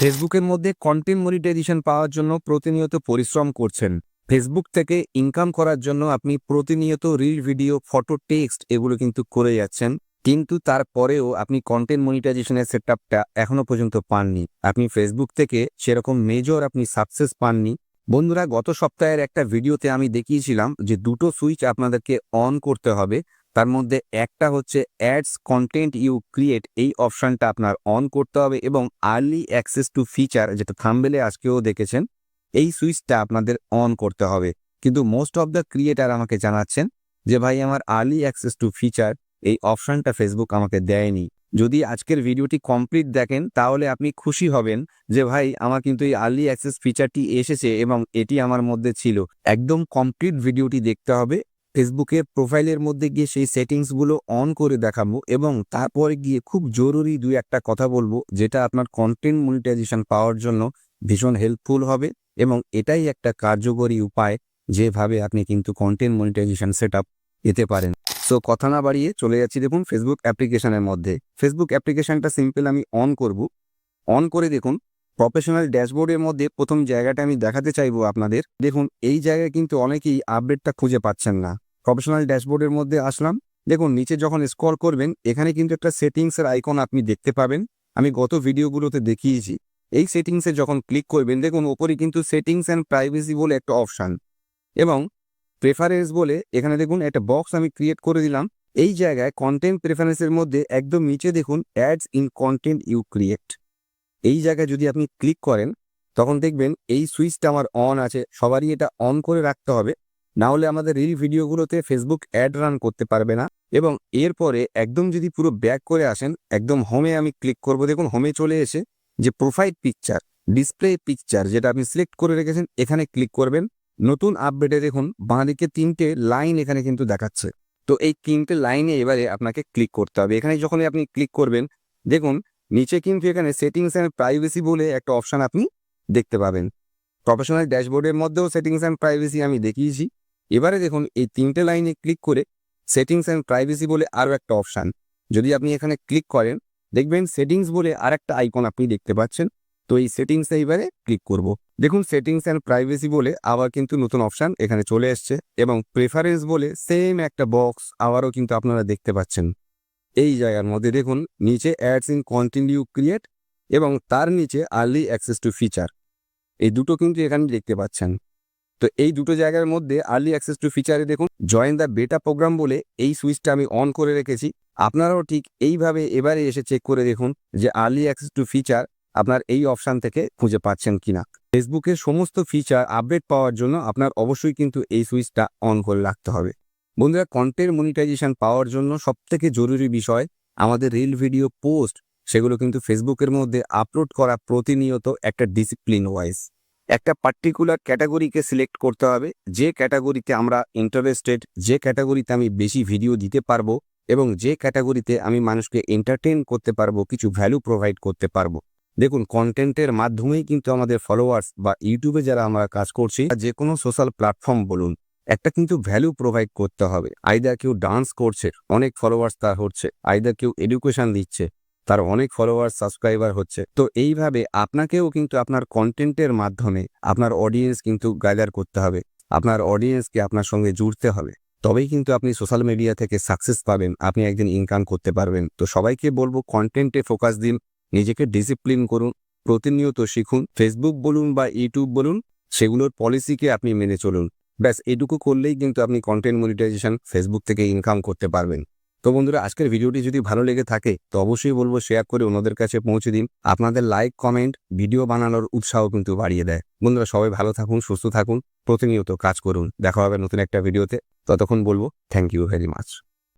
ফেসবুকের মধ্যে content monetization পাওয়ার জন্য প্রতিনিয়ত পরিশ্রম করছেন। ফেসবুক থেকে ইনকাম করার জন্য আপনি প্রতিনিয়ত রিল, ভিডিও, ফটো, টেক্সট এগুলো কিন্তু করে যাচ্ছেন। কিন্তু তারপরেও আপনি কন্টেন্ট মনিটাইজেশনের সেটআপটা এখনো পর্যন্ত পাননি। আপনি ফেসবুক থেকে সেরকম মেজর আপনি সাকসেস পাননি। বন্ধুরা, গত সপ্তাহের একটা ভিডিওতে আমি দেখিয়েছিলাম যে দুটো সুইচ আপনাদেরকে অন করতে হবে। তার মধ্যে একটা হচ্ছে অ্যাডস কন্টেন্ট ইউ ক্রিয়েট, এই অপশনটা আপনার অন করতে হবে এবং আর্লি অ্যাক্সেস টু ফিচার, যেটা থাম্বনেলে আজকেও দেখেছেন, এই সুইচটা আপনাদের অন করতে হবে। কিন্তু মোস্ট অফ দ্য ক্রিয়েটার আমাকে জানাচ্ছেন যে ভাই আমার আর্লি অ্যাক্সেস টু ফিচার এই অপশনটা ফেসবুক আমাকে দেয়নি। যদি আজকের ভিডিওটি কমপ্লিট দেখেন তাহলে আপনি খুশি হবেন যে ভাই আমার কিন্তু এই আর্লি অ্যাক্সেস ফিচারটি এসেছে এবং এটি আমার মধ্যে ছিল। একদম কমপ্লিট ভিডিওটি দেখতে হবে। ফেসবুকের প্রোফাইলের মধ্যে গিয়ে সেই সেটিংসগুলো অন করে দেখাবো এবং তারপরে গিয়ে খুব জরুরি দুই একটা কথা বলবো, যেটা আপনার কন্টেন্ট মনিটাইজেশন পাওয়ার জন্য ভীষণ হেল্পফুল হবে এবং এটাই একটা কার্যকরী উপায় যেভাবে আপনি কিন্তু কন্টেন্ট মনিটাইজেশন সেটআপ পেতে পারেন। সো কথা না বাড়িয়ে চলে যাচ্ছি দেখুন ফেসবুক অ্যাপ্লিকেশনের মধ্যে। ফেসবুক অ্যাপ্লিকেশনটা সিম্পল আমি অন করব। অন করে দেখুন প্রফেশনাল ড্যাশবোর্ডের মধ্যে প্রথম জায়গাটা আমি দেখাতে চাইবো আপনাদের। দেখুন এই জায়গায় কিন্তু অনেকেই আপডেটটা খুঁজে পাচ্ছেন না। প্রফেশনাল ড্যাশবোর্ডের মধ্যে আসলাম। দেখুন নিচে যখন স্ক্রল করবেন এখানে কিন্তু একটা সেটিংসের আইকন আপনি দেখতে পাবেন। আমি গত ভিডিওগুলোতে দেখিয়েছি। এই সেটিংসে যখন ক্লিক করবেন দেখুন ওপরে কিন্তু সেটিংস অ্যান্ড প্রাইভেসি বলে একটা অপশান এবং প্রেফারেন্স বলে এখানে দেখুন একটা বক্স আমি ক্রিয়েট করে দিলাম। এই জায়গায় কন্টেন্ট প্রেফারেন্সের মধ্যে একদম নিচে দেখুন ads in content you create, এই জায়গায় যদি আপনি ক্লিক করেন তখন দেখবেন এই সুইচটা আমার অন আছে। সবারই এটা অন করে রাখতে হবে, না হলে আমাদের রিল ভিডিওগুলোতে ফেসবুক অ্যাড রান করতে পারবে না। এবং এরপরে একদম যদি পুরো ব্যাক করে আসেন একদম হোমে আমি ক্লিক করব। দেখুন হোমে চলে এসে যে প্রোফাইল পিকচার, ডিসপ্লে পিকচার যেটা আপনি সিলেক্ট করে রেখেছেন এখানে ক্লিক করবেন। নতুন আপডেটে দেখুন বাঁদিকে 3টে লাইন এখানে কিন্তু দেখাচ্ছে। তো এই 3টে লাইনে এবারে আপনাকে ক্লিক করতে হবে। এখানে যখনই আপনি ক্লিক করবেন দেখুন নিচে কিন্তু এখানে সেটিংস অ্যান্ড প্রাইভেসি বলে একটা অপশান আপনি দেখতে পাবেন। প্রফেশনাল ড্যাশবোর্ডের মধ্যেও সেটিংস অ্যান্ড প্রাইভেসি আমি দেখিয়েছি। এবারে দেখুন এই 3টে লাইনে ক্লিক করে সেটিংস অ্যান্ড প্রাইভেসি বলে আরও একটা অপশান, যদি আপনি এখানে ক্লিক করেন দেখবেন সেটিংস বলে আর একটা আইকন আপনি দেখতে পাচ্ছেন। তো এই সেটিংসে এবারে ক্লিক করব। দেখুন সেটিংস অ্যান্ড প্রাইভেসি বলে আবার কিন্তু নতুন অপশান এখানে চলে এসছে এবং প্রেফারেন্স বলে সেম একটা বক্স আবারও কিন্তু আপনারা দেখতে পাচ্ছেন। এই জায়গার মধ্যে দেখুন নিচে অ্যাডস ইন কন্টিনিউ ক্রিয়েট এবং তার নিচে আর্লি অ্যাক্সেস টু ফিচার, এই দুটো কিন্তু এখানে দেখতে পাচ্ছেন। তো এই দুটো জায়গার মধ্যে আর্লি অ্যাক্সেস টু ফিচারে দেখুন জয়েন দ্য বেটা প্রোগ্রাম বলে এই সুইচটা আমি অন করে রেখেছি। আপনারাও ঠিক এইভাবে এবারে এসে চেক করে দেখুন যে আর্লি অ্যাক্সেস টু ফিচার আপনার এই অপশান থেকে খুঁজে পাচ্ছেন কিনা। ফেসবুকের সমস্ত ফিচার আপডেট পাওয়ার জন্য আপনার অবশ্যই কিন্তু এই সুইচটা অন করে রাখতে হবে। বন্ধুরা, কন্টেন্ট মনিটাইজেশন পাওয়ার জন্য সবথেকে জরুরি বিষয় আমাদের রিল, ভিডিও, পোস্ট সেগুলো কিন্তু ফেসবুকের মধ্যে আপলোড করা প্রতিনিয়ত একটা ডিসিপ্লিন ওয়াইজ। একটা পার্টিকুলার ক্যাটাগরিকে সিলেক্ট করতে হবে, যে ক্যাটাগরিতে আমরা ইন্টারেস্টেড, যে ক্যাটাগরিতে আমি বেশি ভিডিও দিতে পারবো এবং যে ক্যাটাগরিতে আমি মানুষকে এন্টারটেইন করতে পারবো, কিছু ভ্যালু প্রোভাইড করতে পারবো। দেখুন কন্টেন্টের মাধ্যমেই কিন্তু আমাদের ফলোয়ার্স বা ইউটিউবে যারা আমরা কাজ করছি, যে কোনো সোশ্যাল প্ল্যাটফর্ম বলুন, একটা কিন্তু ভ্যালু প্রোভাইড করতে হবে। আইদার কেউ ডান্স করছে, অনেক ফলোয়ার্স তার হচ্ছে, আইদার কেউ এডুকেশন দিচ্ছে, তার অনেক ফলোয়ার সাবস্ক্রাইবার হচ্ছে। তো এইভাবে আপনাকেও কিন্তু আপনার কন্টেন্টের মাধ্যমে আপনার অডিয়েন্স কিন্তু গ্যাদার করতে হবে, আপনার অডিয়েন্সকে আপনার সঙ্গে জুড়তে হবে। তবেই কিন্তু আপনি সোশ্যাল মিডিয়া থেকে সাকসেস পাবেন, আপনি একদিন ইনকাম করতে পারবেন। তো সবাইকে বলবো কন্টেন্টে ফোকাস দিন, নিজেকে ডিসিপ্লিন করুন, প্রতিনিয়ত শিখুন। ফেসবুক বলুন বা ইউটিউব বলুন, সেগুলোর পলিসিকে আপনি মেনে চলুন। ব্যাস এটুকু করলেই কিন্তু আপনি কন্টেন্ট মনিটাইজেশন ফেসবুক থেকে ইনকাম করতে পারবেন। তো বন্ধুরা, আজকের ভিডিওটি যদি ভালো লেগে থাকে তো অবশ্যই বলবো শেয়ার করে অন্যদের কাছে পৌঁছে দিন। আপনাদের লাইক, কমেন্ট ভিডিও বানানোর উৎসাহ কিন্তু বাড়িয়ে দেয়। বন্ধুরা সবাই ভালো থাকুন, সুস্থ থাকুন, প্রতিনিয়ত কাজ করুন। দেখা হবে নতুন একটা ভিডিওতে। ততক্ষণ বলবো থ্যাংক ইউ ভেরি মাচ।